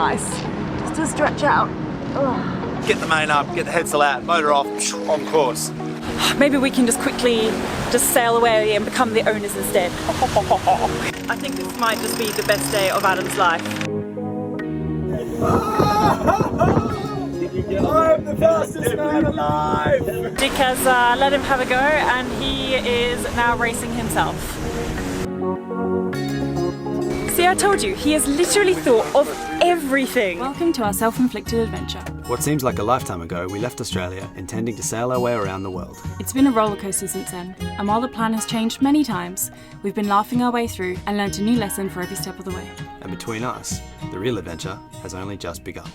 nice. Just to stretch out. Ugh. Get the main up, get the headsail out, motor off, on course. Maybe we can just quickly sail away and become the owners instead. I think this might just be the best day of Adam's life. I'm the fastest man alive! Dick has let him have a go and he is now racing himself. See, I told you, he has literally thought of everything. Welcome to our self-inflicted adventure. What seems like a lifetime ago, we left Australia intending to sail our way around the world. It's been a roller coaster since then, and while the plan has changed many times, we've been laughing our way through and learnt a new lesson for every step of the way. And between us, the real adventure has only just begun.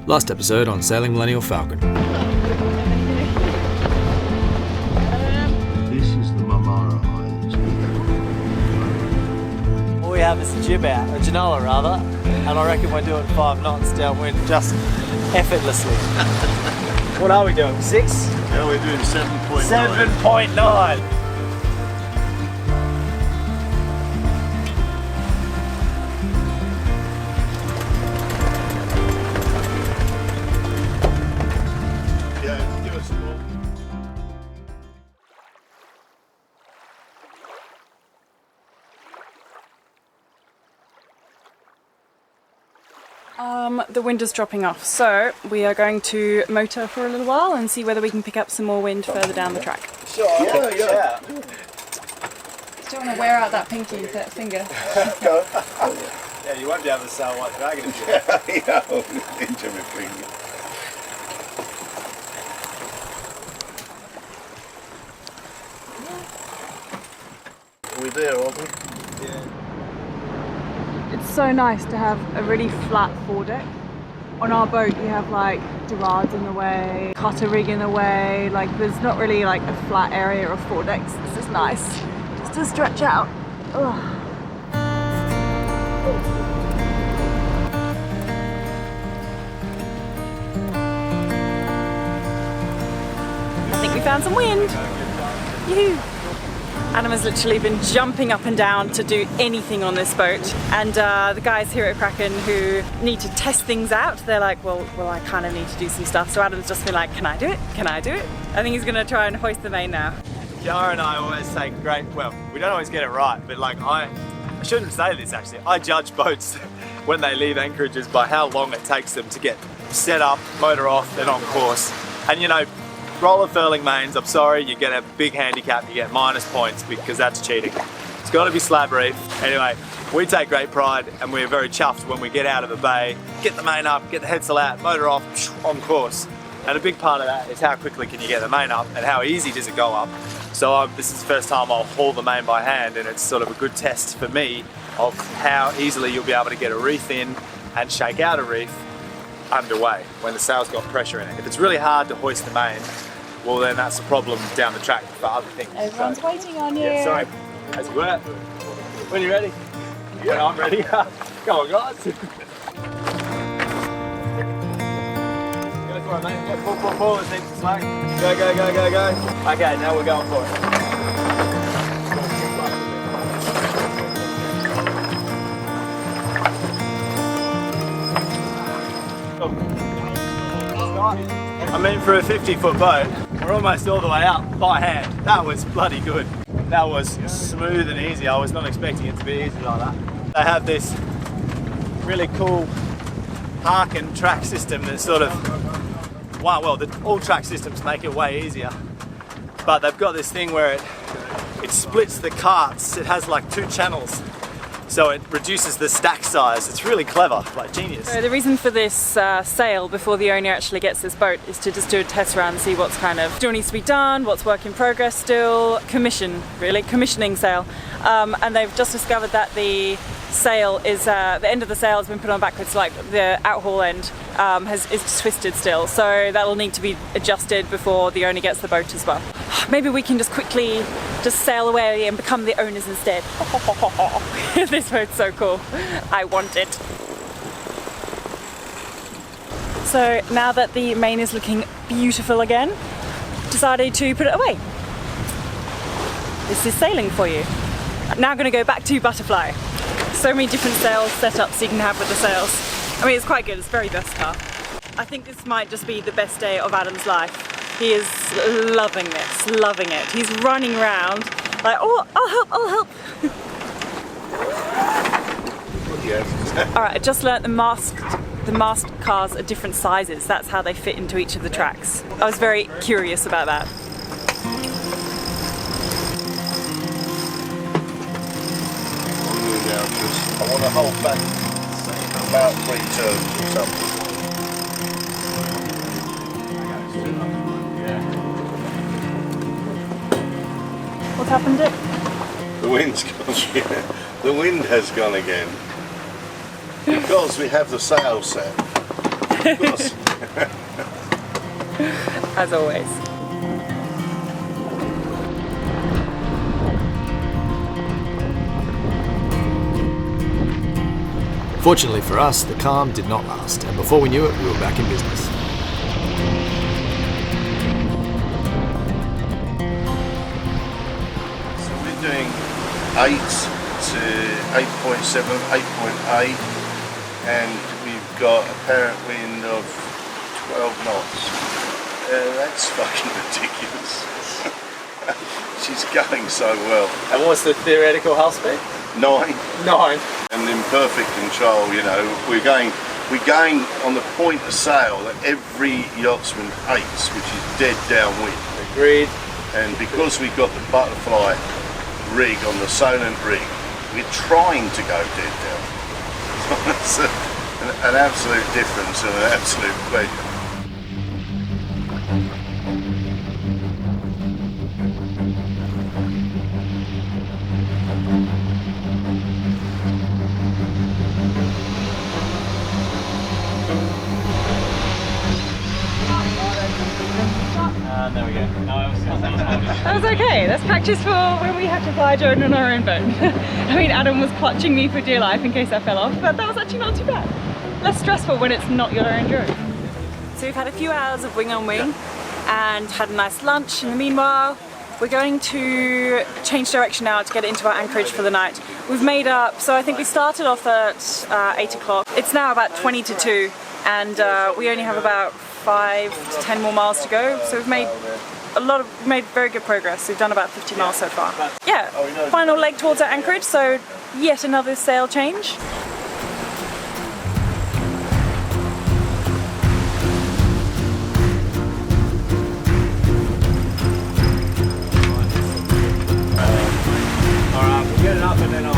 Last episode on Sailing Millennial Falcon. This is the Marmara Islands. All we have is a jib out, a genoa rather, and I reckon we're doing 5 knots downwind just effortlessly. What are we doing, 6? Yeah, we're doing 7.9. 7.9! The wind is dropping off, so we are going to motor for a little while and see whether we can pick up some more wind further down the track. Sure, yeah. Just don't want to wear out that pinky, that finger. Go. Yeah, you won't be able to sail White Dragon if you Yeah, into my finger. Are we there, aren't we? Yeah. It's so nice to have a really flat foredeck. On our boat you have like Gerards in the way, cutter rig in the way, like there's not really like a flat area of foredecks. This is nice, just to stretch out. Ugh. I think we found some wind. Yoo-hoo. Adam has literally been jumping up and down to do anything on this boat, and the guys here at Kraken who need to test things out, they're like, well I kind of need to do some stuff, so Adam's just been like, can I do it? Can I do it? I think he's going to try and hoist the main now. Kiara and I always say well, we don't always get it right, but like I shouldn't say this actually, I judge boats when they leave anchorages by how long it takes them to get set up, motor off, and on course. And you know, roller furling mains, I'm sorry, you get a big handicap, you get minus points because that's cheating. It's got to be slab reef. Anyway, we take great pride and we're very chuffed when we get out of the bay, get the main up, get the headsail out, motor off, on course. And a big part of that is how quickly can you get the main up and how easy does it go up. So this is the first time I'll haul the main by hand, and it's sort of a good test for me of how easily you'll be able to get a reef in and shake out a reef underway when the sail's got pressure in it. If it's really hard to hoist the main, well then that's a problem down the track for other things. Everyone's waiting on you. Yeah, sorry. As you were. When you're ready? Yeah, when I'm ready. Go on, guys. Go for it, mate. Yeah, pull. Let's need some slack. Go. Okay, now we're going for it. I mean, for a 50-foot boat, we're almost all the way up by hand. That was bloody good. That was smooth and easy. I was not expecting it to be easy like that. They have this really cool Kraken track system that sort of, well, all track systems make it way easier. But they've got this thing where it splits the carts. It has like 2 channels. So it reduces the stack size. It's really clever, like genius. So the reason for this sail before the owner actually gets this boat is to just do a test run, see what's kind of still needs to be done, what's work in progress still, commissioning sail. And they've just discovered that the sail is, the end of the sail has been put on backwards, like the outhaul end is twisted still. So that'll need to be adjusted before the owner gets the boat as well. Maybe we can just quickly sail away and become the owners instead. This boat's so cool. I want it. So now that the main is looking beautiful again, decided to put it away. This is sailing for you. Now I'm going to go back to butterfly. So many different sails setups you can have with the sails. I mean, it's quite good, it's very versatile. I think this might just be the best day of Adam's life. He is loving this, loving it. He's running around like, oh, I'll help. Alright, I just learnt the mast cars are different sizes. That's how they fit into each of the tracks. I was very curious about that. I want to hold back about 3 turns or something. What's happened, Dick? The wind's gone. The wind has gone again. Because we have the sail set. Of course. As always. Fortunately for us, the calm did not last, and before we knew it, we were back in business. So we're doing 8 to 8.7, 8.8, and we've got apparent wind of 12 knots. That's fucking ridiculous. She's going so well. And what's the theoretical hull speed? 9. 9. And in perfect control, you know, we're going on the point of sail that every yachtsman hates, which is dead downwind. Agreed. And because we've got the butterfly rig on the Solent rig, we're trying to go dead down. It's an absolute difference and an absolute pleasure. There we go. That was okay. That's practice for when we have to fly Jordan on our own boat. I mean, Adam was clutching me for dear life in case I fell off, but that was actually not too bad. Less stressful when it's not your own drone. So we've had a few hours of wing on wing and had a nice lunch. In the meanwhile, we're going to change direction now to get into our anchorage for the night. We've made up, so I think we started off at 8 o'clock. It's now about 20 to 2 and we only have about 5 to 10 more miles to go. So we've made very good progress. We've done about 50 miles so far. Yeah, final leg towards our anchorage, so yet another sail change. Alright, we'll get it up and then I'll...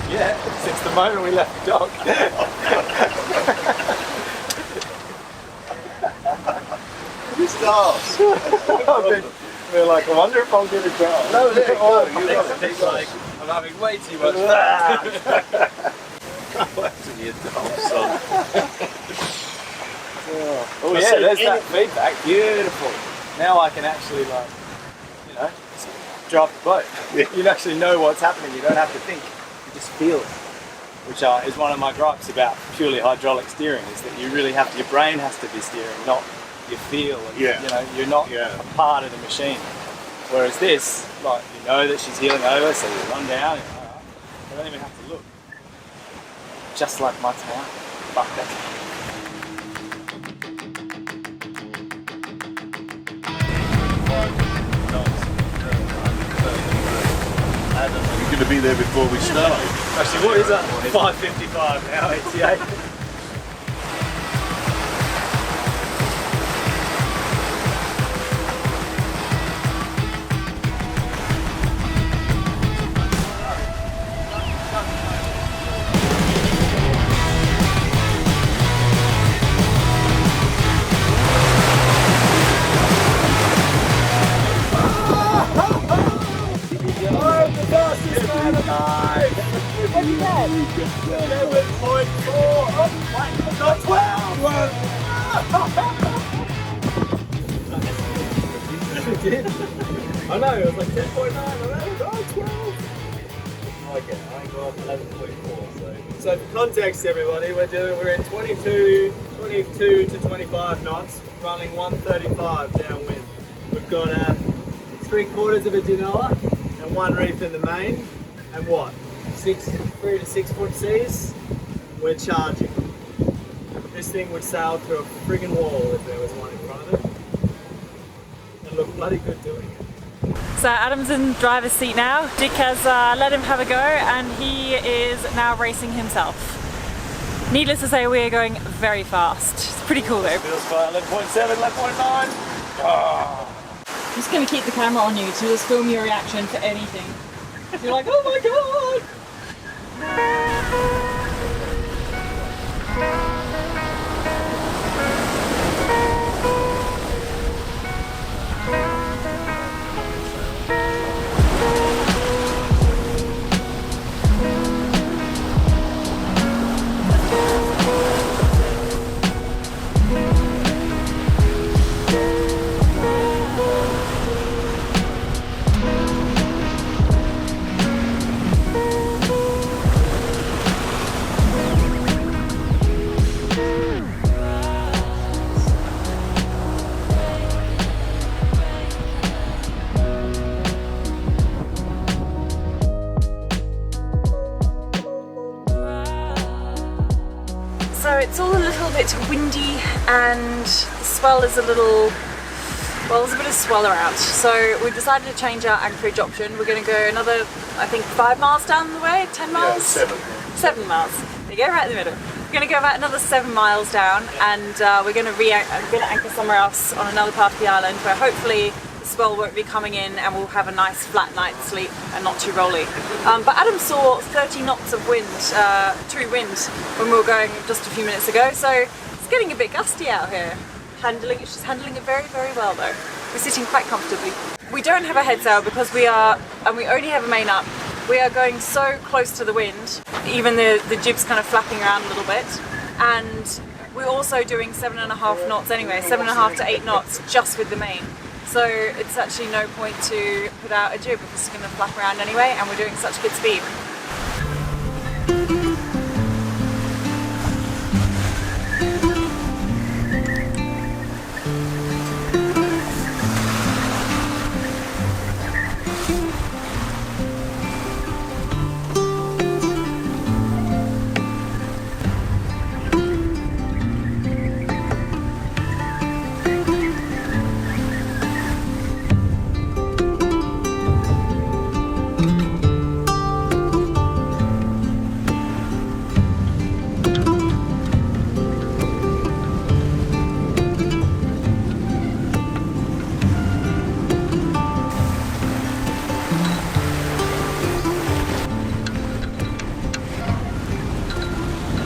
Yeah, since the moment we left the dock. Stars. We're like, I wonder if I'll get a job. No, there you go. It's like, I'm having way too much fun. Oh yeah, there's that feedback. Beautiful. Now I can actually, like, you know, drive the boat. Yeah. You actually know what's happening. You don't have to think. You just feel it. Which is one of my gripes about purely hydraulic steering, is that you really have to, your brain has to be steering, not your feel. And, you know, you're not a part of the machine. Whereas this, like, you know that she's heeling over, so you run down. You don't even have to look. Just like my town. Fuck that. You're going to be there before we start. Actually, what is that? 5:55 now, ETA. What'd you get? 11.4. Oh, wait, not 12. I know, it was like 10.9, 11, oh, 12. Okay, I got 11.4. So for context, everybody, we're in 22 to 25 knots, running 135 downwind. We've got 3/4 of a Genoa and 1 reef in the main, and what? 3 to 6 foot seas. We're charging. This thing would sail through a friggin' wall if there was one in front of it. And look bloody good doing it. So Adam's in driver's seat now. Dick has let him have a go and he is now racing himself. Needless to say, we are going very fast. It's pretty cool though. Feels fine, 11.7, 11.9. Oh. I'm just going to keep the camera on you to just film your reaction to anything. You're like, oh my god! So it's all a little bit windy and the swell is a little, well, there's a bit of swell around. So we've decided to change our anchorage option. We're going to go another, I think 5 miles down the way, 10 miles? Yeah, 7 miles. There you go, right in the middle. We're going to go about another 7 miles down and we're going to anchor somewhere else on another part of the island where hopefully the swell won't be coming in and we'll have a nice flat night's sleep and not too rolly. But Adam saw 30 knots of wind, true wind, when we were going just a few minutes ago, so it's getting a bit gusty out here. She's handling it very, very well though. We're sitting quite comfortably. We don't have a head sail because we only have a main up. We are going so close to the wind, even the jib's kind of flapping around a little bit, and we're also doing 7.5 knots anyway, 7.5 to 8 knots just with the main. So it's actually no point to put out a jib because it's going to flap around anyway, and we're doing such good speed.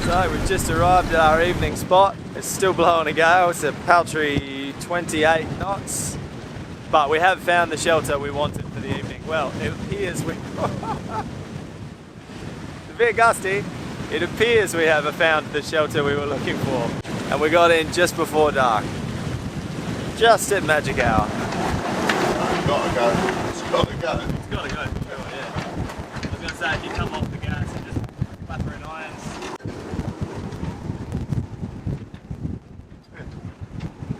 So we've just arrived at our evening spot. It's still blowing a gale. It's a paltry 28 knots. But we have found the shelter we wanted for the evening. Well, it appears we... It's a bit gusty. It appears we have found the shelter we were looking for. And we got in just before dark. Just at magic hour. It's gotta go. It's gotta go. It's gotta go, for sure, yeah. I was gonna say, if you come off the gas and just clap her in irons.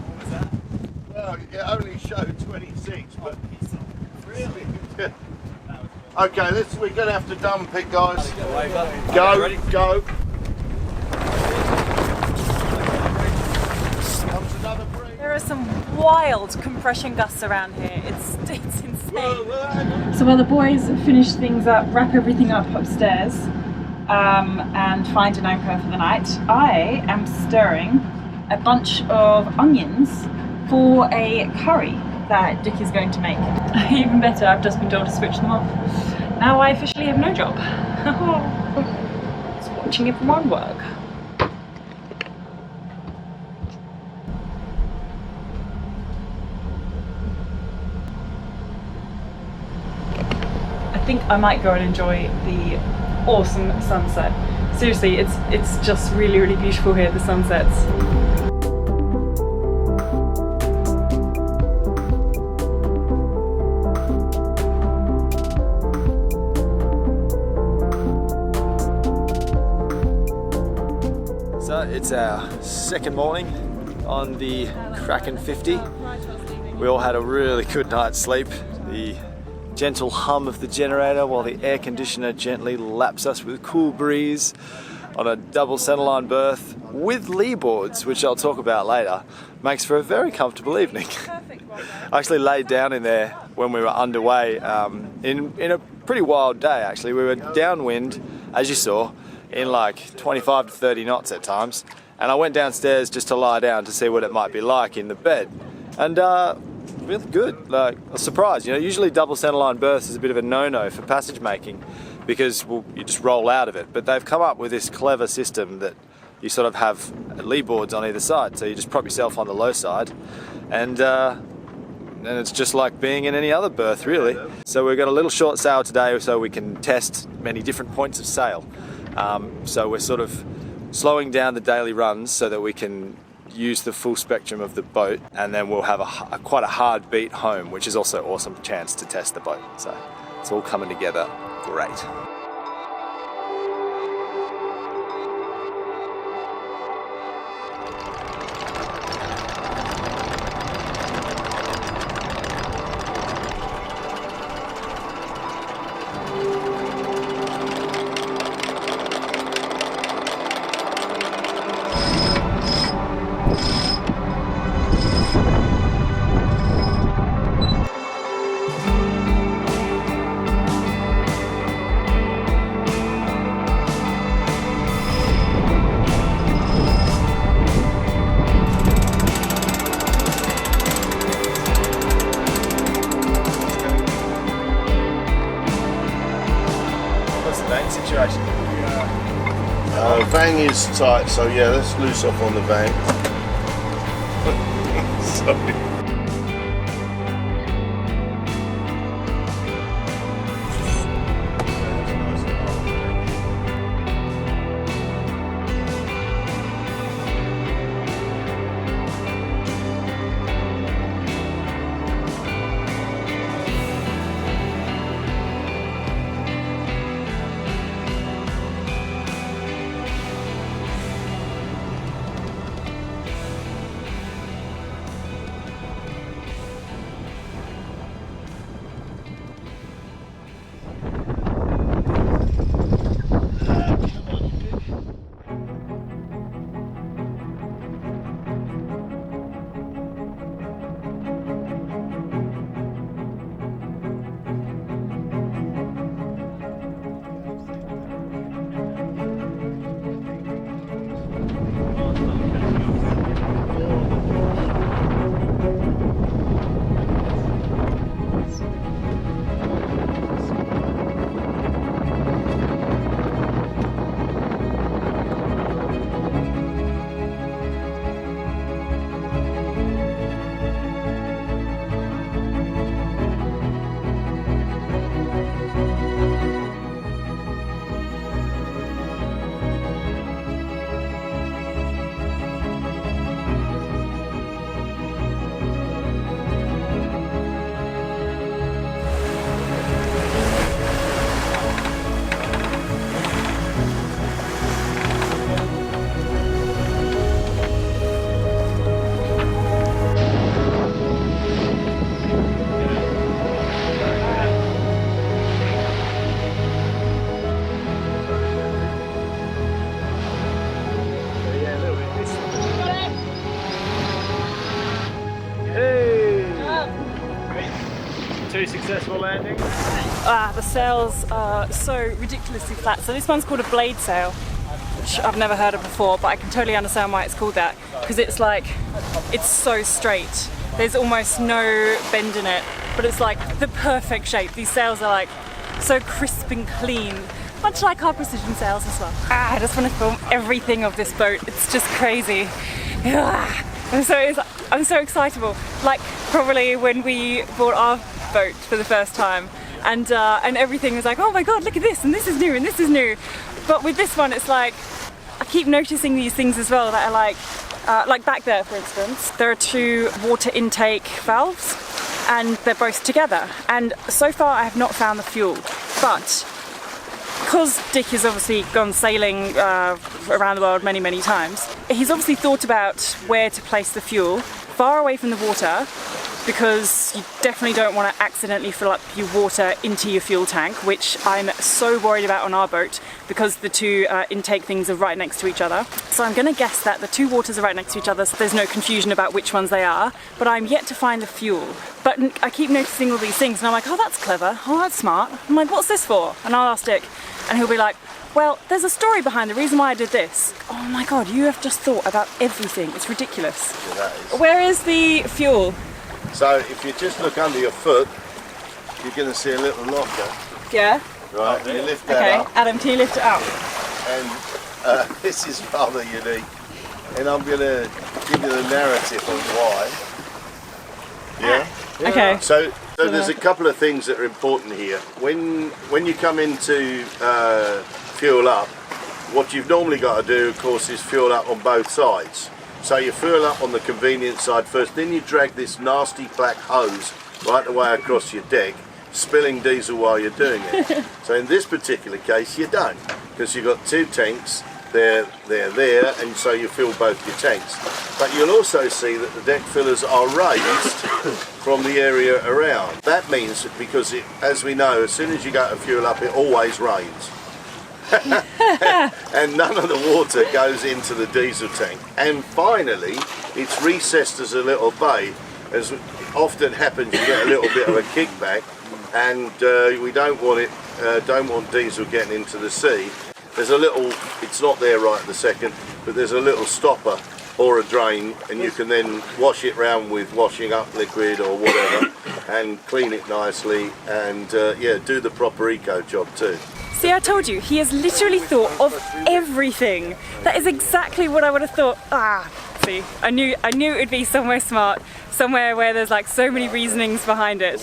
What was that? Well, it only showed 26, but Really? okay, we're gonna have to dump it, guys. Okay, Go, ready? go. Comes another break. There are some wild compression gusts around here. It's insane. So while the boys finish things up, wrap everything up upstairs, and find an anchor for the night, I am stirring a bunch of onions for a curry that Dick is going to make. Even better, I've just been told to switch them off. Now I officially have no job. Just watching everyone work. I think I might go and enjoy the awesome sunset. Seriously, it's just really, really beautiful here, the sunsets. So it's our second morning on the Kraken 50. We all had a really good night's sleep. The gentle hum of the generator while the air conditioner gently laps us with a cool breeze on a double centerline berth with lee boards, which I'll talk about later, makes for a very comfortable evening. I actually laid down in there when we were underway in a pretty wild day actually. We were downwind, as you saw, in like 25 to 30 knots at times, and I went downstairs just to lie down to see what it might be like in the bed, and really good. Like, I was surprised. You know, usually double centerline berths is a bit of a no-no for passage making because, well, you just roll out of it, but they've come up with this clever system that you sort of have lee boards on either side, so you just prop yourself on the low side, and it's just like being in any other berth really. So we've got a little short sail today so we can test many different points of sail. So we're sort of slowing down the daily runs so that we can use the full spectrum of the boat, and then we'll have quite a hard beat home, which is also an awesome chance to test the boat. So it's all coming together great. Situation. Vang is tight, so yeah, let's loose off on the vang. Sorry. Two successful landings. The sails are so ridiculously flat. So this one's called a blade sail, which I've never heard of before, but I can totally understand why it's called that, because it's like, it's so straight. There's almost no bend in it, but it's like the perfect shape. These sails are like so crisp and clean, much like our precision sails as well. I just want to film everything of this boat. It's just crazy. I'm so excitable. Like probably when we bought our boat for the first time, and everything was like, oh my god, look at this, and this is new, and this is new. But with this one, it's like, I keep noticing these things as well that are like back there, for instance, there are 2 water intake valves, and they're both together. And so far, I have not found the fuel, but because Dick has obviously gone sailing around the world many, many times, he's obviously thought about where to place the fuel far away from the water, because you definitely don't want to accidentally fill up your water into your fuel tank, which I'm so worried about on our boat because the 2 intake things are right next to each other. So I'm going to guess that the 2 waters are right next to each other, so there's no confusion about which ones they are, but I'm yet to find the fuel. But I keep noticing all these things and I'm like, oh, that's clever, oh, that's smart. I'm like, what's this for? And I'll ask Dick and he'll be like, well, there's a story behind the reason why I did this. Oh my god, you have just thought about everything. It's ridiculous. Yeah, that is. Where is the fuel? So if you just look under your foot, you're going to see a little locker. Yeah? Right, you lift that up. Adam, can you lift it up? And this is rather unique. And I'm going to give you the narrative on why. Yeah? Okay. So there's a couple of things that are important here. When you come into fuel up, what you've normally got to do, of course, is fuel up on both sides. So you fuel up on the convenience side first, then you drag this nasty black hose right the way across your deck, spilling diesel while you're doing it. So in this particular case, you don't, because you've got 2 tanks. They're there, and so you fill both your tanks. But you'll also see that the deck fillers are raised from the area around. That means, because as we know, as soon as you go to fuel up, it always rains. And none of the water goes into the diesel tank. And finally, it's recessed as a little bay. As often happens, you get a little bit of a kickback, and we don't want diesel getting into the sea. There's a little, it's not there right at the second, but there's a little stopper or a drain, and you can then wash it round with washing up liquid or whatever and clean it nicely, and yeah, do the proper eco job too. See, I told you, he has literally thought of everything. That is exactly what I would have thought. See, I knew it would be somewhere smart, somewhere where there's like so many reasonings behind it.